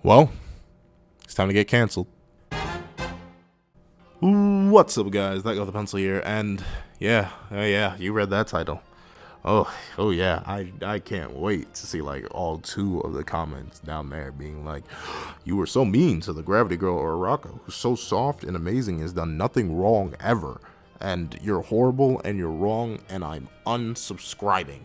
Well, it's time to get canceled. What's up, guys? That got the pencil here, and yeah, you read that title. Oh yeah, I can't wait to see like all two of the comments down there being like, "You were so mean to the Gravity Girl Uraraka, who's so soft and amazing, has done nothing wrong ever, and you're horrible and you're wrong, and I'm unsubscribing."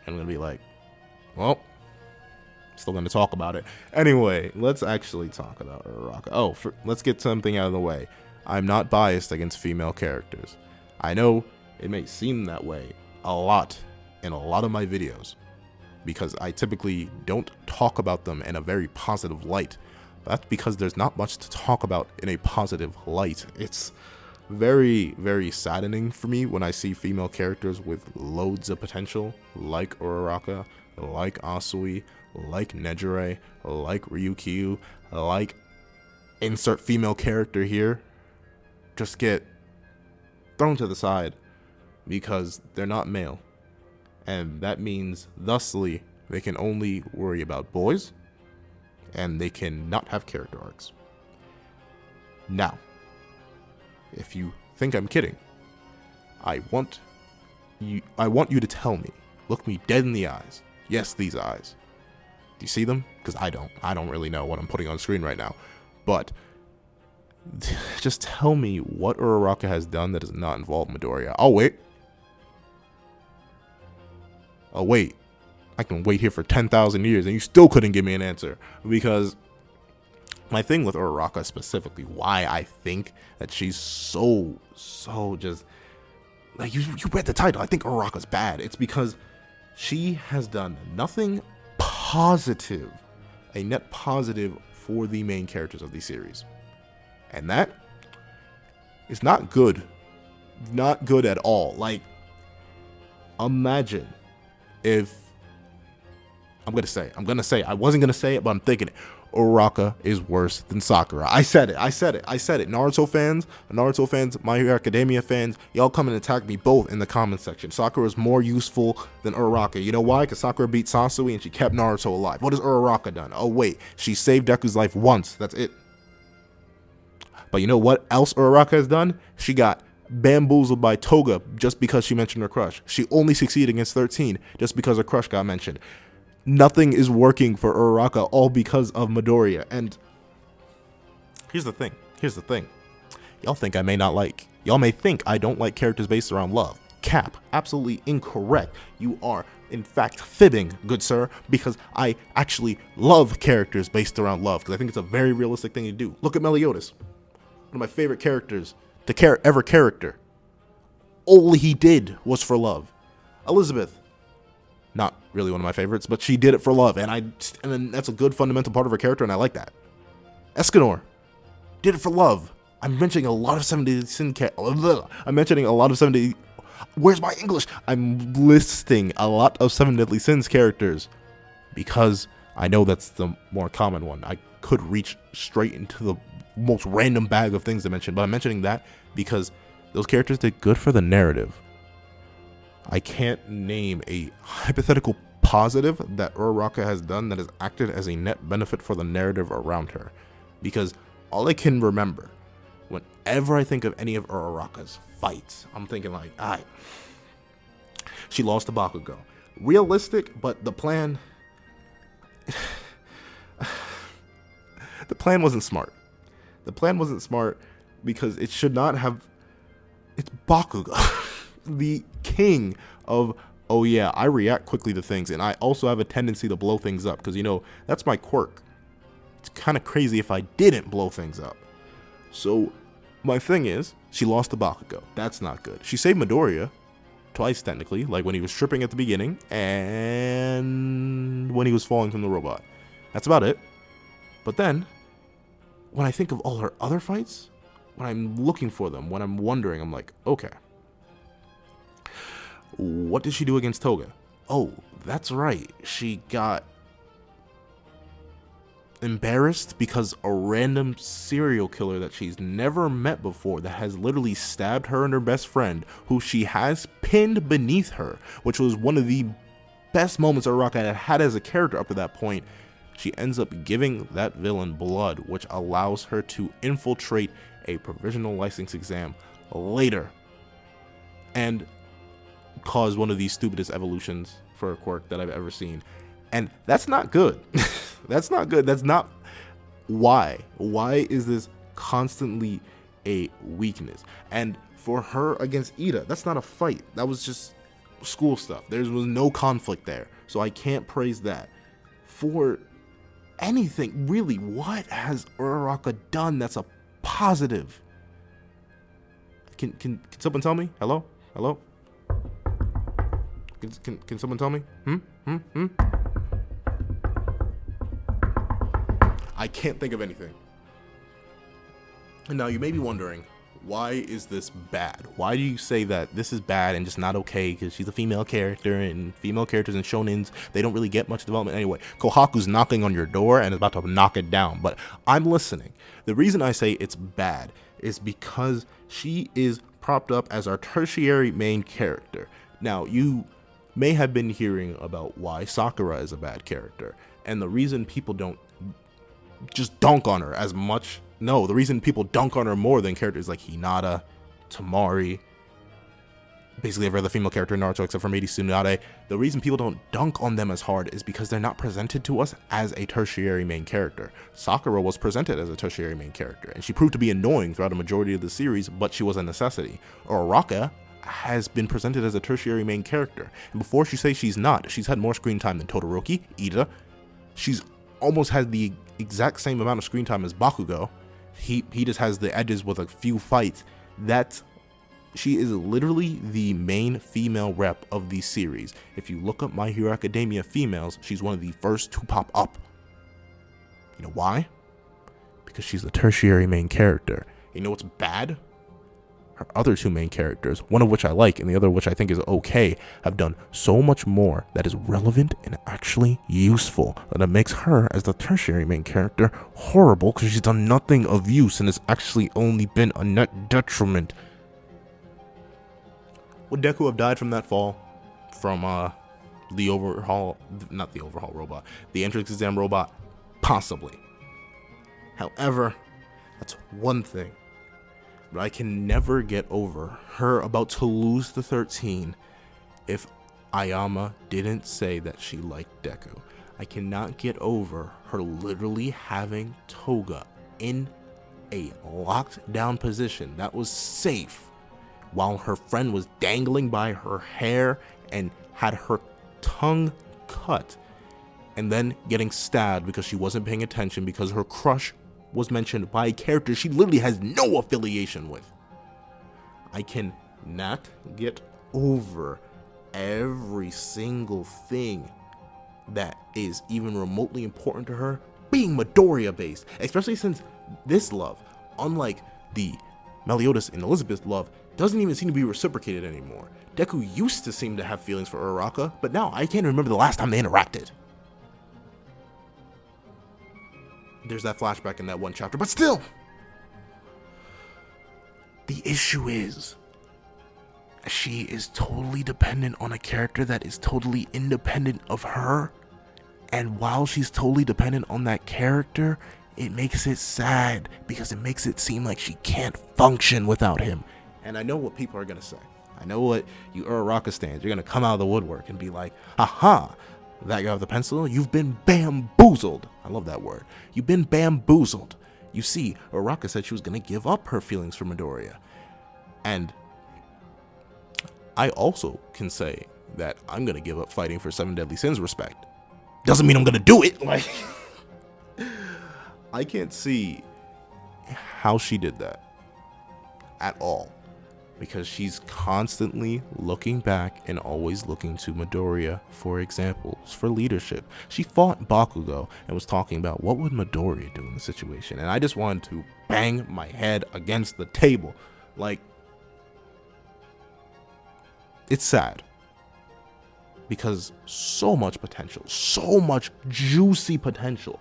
I'm gonna be like, well. Still going to talk about it. Anyway, let's actually talk about Uraraka. Let's get something out of the way. I'm not biased against female characters. I know it may seem that way a lot in a lot of my videos because I typically don't talk about them in a very positive light. That's because there's not much to talk about in a positive light. It's very, very saddening for me when I see female characters with loads of potential, like Uraraka, like Asui, like Nejire, like Ryukyu, like insert female character here, just get thrown to the side because they're not male. And that means, thusly, they can only worry about boys, and they can not have character arcs. Now, if you think I'm kidding, I want you to tell me, look me dead in the eyes. Yes, these eyes. Do you see them? Because I don't really know what I'm putting on screen right now. But just tell me what Uraraka has done that does not involve Midoriya. I'll wait. I can wait here for 10,000 years and you still couldn't give me an answer. Because my thing with Uraraka specifically, why I think that she's so just... Like, you read the title. I think Uraraka's bad. It's because she has done nothing positive, a net positive for the main characters of the series. And that is not good. Not good at all. Like, imagine if... I wasn't going to say it, but I'm thinking it. Uraraka is worse than Sakura. I said it. Naruto fans, My Hero Academia fans, y'all come and attack me both in the comment section. Sakura is more useful than Uraraka. You know why? Because Sakura beat Sasui and she kept Naruto alive. What has Uraraka done? Oh wait, she saved Deku's life once. That's it. But you know what else Uraraka has done? She got bamboozled by Toga just because she mentioned her crush. She only succeeded against 13 just because her crush got mentioned. Nothing is working for Uraraka, all because of Midoriya. And here's the thing. Y'all may think I don't like characters based around love. Cap. Absolutely incorrect. You are, in fact, fibbing, good sir, because I actually love characters based around love, because I think it's a very realistic thing to do. Look at Meliodas. One of my favorite characters, ever character. All he did was for love. Elizabeth. Not really one of my favorites, but she did it for love, and then that's a good fundamental part of her character, and I like that. Escanor did it for love. I'm mentioning a lot of 70 Sin Where's my English? I'm listing a lot of 7 Deadly Sins characters because I know that's the more common one. I could reach straight into the most random bag of things to mention, but I'm mentioning that because those characters did good for the narrative. I can't name a hypothetical positive that Uraraka has done that has acted as a net benefit for the narrative around her. Because all I can remember, whenever I think of any of Uraraka's fights, I'm thinking like, alright, she lost to Bakugo. Realistic, but the plan... the plan wasn't smart. The plan wasn't smart because it should not have... It's Bakugo. The king of, oh yeah, I react quickly to things, and I also have a tendency to blow things up, because, you know, that's my quirk. It's kind of crazy if I didn't blow things up. So, my thing is, she lost to Bakugo. That's not good. She saved Midoriya, twice technically, like when he was tripping at the beginning, and when he was falling from the robot. That's about it. But then, when I think of all her other fights, when I'm looking for them, when I'm wondering, I'm like, okay, what did she do against Toga? Oh, that's right. She got embarrassed because a random serial killer that she's never met before, that has literally stabbed her and her best friend, who she has pinned beneath her, which was one of the best moments Uraraka had as a character up to that point, she ends up giving that villain blood, which allows her to infiltrate a provisional license exam later and cause one of the stupidest evolutions for a quirk that I've ever seen. And that's not good. That's not good. That's not why. Why is this constantly a weakness? And for her against Ida, that's not a fight. That was just school stuff. There was no conflict there. So I can't praise that. For anything, really, what has Uraraka done that's a positive? Can someone tell me? Hello? Hello? Can someone tell me? I can't think of anything. And now you may be wondering, why is this bad? Why do you say that this is bad and just not okay because she's a female character, and female characters in shonens, they don't really get much development anyway? Kohaku's knocking on your door and is about to knock it down, but I'm listening. The reason I say it's bad is because she is propped up as our tertiary main character. Now, you may have been hearing about why Sakura is a bad character, and the reason people don't just dunk on her as much. No, the reason people dunk on her more than characters like Hinata, Tamari, basically every other female character in Naruto except for Meiji Tsunade, the reason people don't dunk on them as hard is because they're not presented to us as a tertiary main character. Sakura was presented as a tertiary main character, and she proved to be annoying throughout a majority of the series, but she was a necessity. Uraraka has been presented as a tertiary main character, and before she says she's not, she's had more screen time than Todoroki, Ida. She's almost had the exact same amount of screen time as Bakugo. He just has the edges with a few fights. She is literally the main female rep of the series. If you look up My Hero Academia females, she's one of the first to pop up. You know why? Because she's the tertiary main character. You know what's bad? Her other two main characters, one of which I like and the other which I think is okay, have done so much more that is relevant and actually useful that it makes her, as the tertiary main character, horrible because she's done nothing of use and has actually only been a net detriment. Would Deku have died from that fall? From the entrance exam robot? Possibly. However, that's one thing. But I can never get over her about to lose the 13 if Ayama didn't say that she liked Deku. I cannot get over her literally having Toga in a locked down position that was safe while her friend was dangling by her hair and had her tongue cut, and then getting stabbed because she wasn't paying attention because her crush was mentioned by a character she literally has no affiliation with. I cannot get over every single thing that is even remotely important to her being Midoriya based, especially since this love, unlike the Meliodas and Elizabeth love, doesn't even seem to be reciprocated anymore. Deku used to seem to have feelings for Uraraka, but now I can't remember the last time they interacted. There's that flashback in that one chapter, but still, the issue is she is totally dependent on a character that is totally independent of her, and while she's totally dependent on that character, it makes it sad because it makes it seem like she can't function without him. And I know what people are gonna say. I know what you Uraraka stands. You're gonna come out of the woodwork and be like, aha, that guy with the pencil, you've been bamboozled. I love that word. You've been bamboozled. You see, Uraraka said she was going to give up her feelings for Midoriya. And I also can say that I'm going to give up fighting for Seven Deadly Sins respect. Doesn't mean I'm going to do it. Like, I can't see how she did that at all. Because she's constantly looking back and always looking to Midoriya for examples, for leadership. She fought Bakugo and was talking about what would Midoriya do in the situation. And I just wanted to bang my head against the table. Like, it's sad. Because so much potential, so much juicy potential.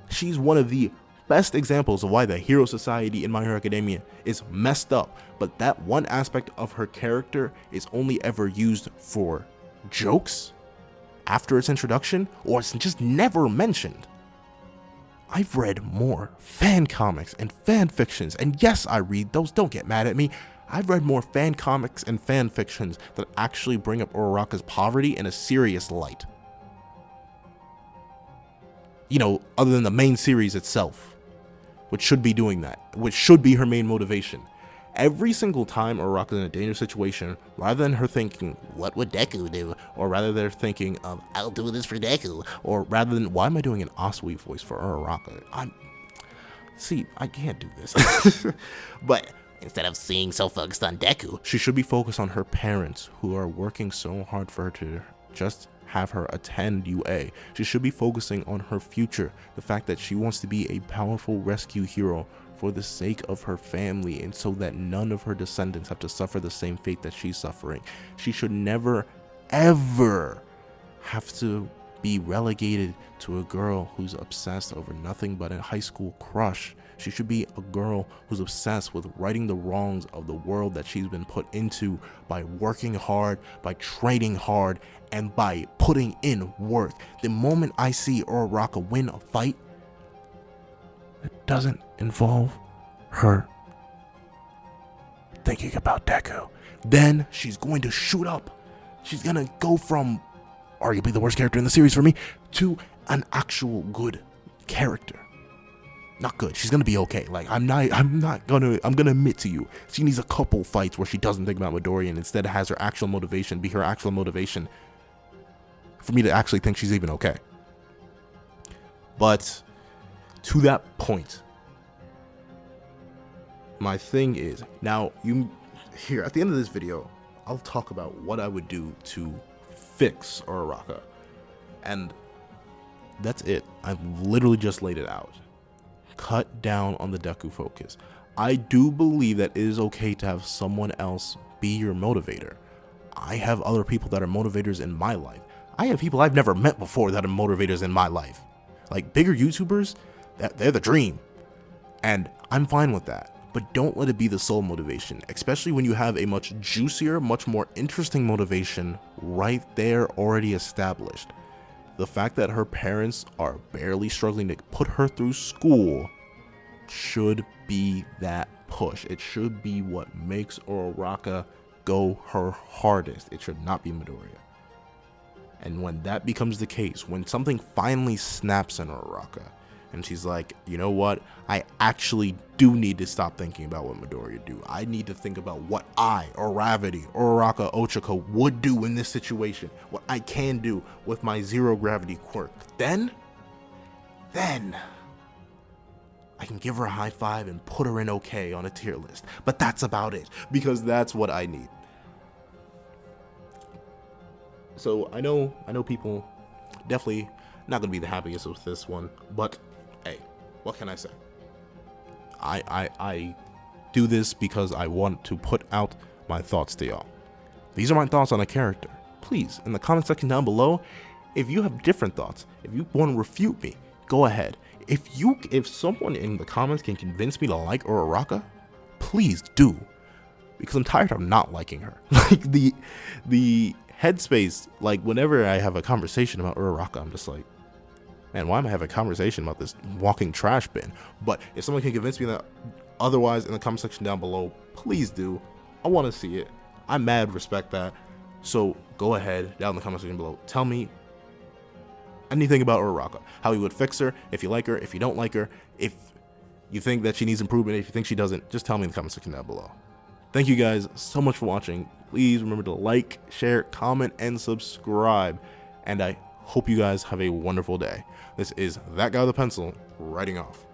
She's one of the best examples of why the Hero Society in My Hero Academia is messed up, but that one aspect of her character is only ever used for jokes after its introduction, or it's just never mentioned. I've read more fan comics and fan fictions, and yes, I read those, don't get mad at me. I've read more fan comics and fan fictions that actually bring up Uraraka's poverty in a serious light. You know, other than the main series itself, which should be doing that, which should be her main motivation. Every single time Uraraka's in a dangerous situation, rather than her thinking, what would Deku do? Or rather they're thinking of, I'll do this for Deku. Or rather than, why am I doing an Asui voice for Uraraka? I can't do this. But instead of being so focused on Deku, she should be focused on her parents who are working so hard for her to just have her attend UA. She should be focusing on her future, the fact that she wants to be a powerful rescue hero for the sake of her family, and so that none of her descendants have to suffer the same fate that she's suffering. She should never, ever have to be relegated to a girl who's obsessed over nothing but a high school crush. She should be a girl who's obsessed with righting the wrongs of the world that she's been put into by working hard, by training hard, and by putting in work. The moment I see Uraraka win a fight, it doesn't involve her thinking about Deku, then she's going to shoot up. She's gonna go from arguably the worst character in the series for me to an actual good character. Not good. She's gonna be okay. Like I'm gonna admit to you, she needs a couple fights where she doesn't think about Midoriya and instead has her actual motivation be her actual motivation for me to actually think she's even okay. But to that point, my thing is, now here at the end of this video, I'll talk about what I would do to fix Uraraka, and that's it. I've literally just laid it out. Cut down on the Deku focus. I do believe that it is okay to have someone else be your motivator. I have other people that are motivators in my life. I have people I've never met before that are motivators in my life. Like bigger YouTubers, they're the dream. And I'm fine with that. But don't let it be the sole motivation, especially when you have a much juicier, much more interesting motivation right there already established. The fact that her parents are barely struggling to put her through school should be that push. It should be what makes Uraraka go her hardest. It should not be Midoriya. And when that becomes the case, when something finally snaps in Uraraka, and she's like, you know what? I actually do need to stop thinking about what Midoriya do. I need to think about what I, or Ravity, or Uraraka Ochako would do in this situation. What I can do with my zero gravity quirk. Then, I can give her a high five and put her in okay on a tier list. But that's about it, because that's what I need. So I know people definitely not gonna be the happiest with this one, but hey, what can I say? I do this because I want to put out my thoughts to y'all. These are my thoughts on a character. Please, in the comment section down below, if you have different thoughts, if you want to refute me, go ahead. If someone in the comments can convince me to like Uraraka, please do, because I'm tired of not liking her. Like the headspace, like whenever I have a conversation about Uraraka, I'm just like, man, why am I having a conversation about this walking trash bin? But if someone can convince me that otherwise in the comment section down below, please do. I want to see it. I mad respect that. So go ahead down in the comment section below. Tell me anything about Uraraka. How you would fix her, if you like her, if you don't like her, if you think that she needs improvement, if you think she doesn't, just tell me in the comment section down below. Thank you guys so much for watching. Please remember to like, share, comment, and subscribe. And I hope you guys have a wonderful day. This is That Guy with a Pencil, writing off.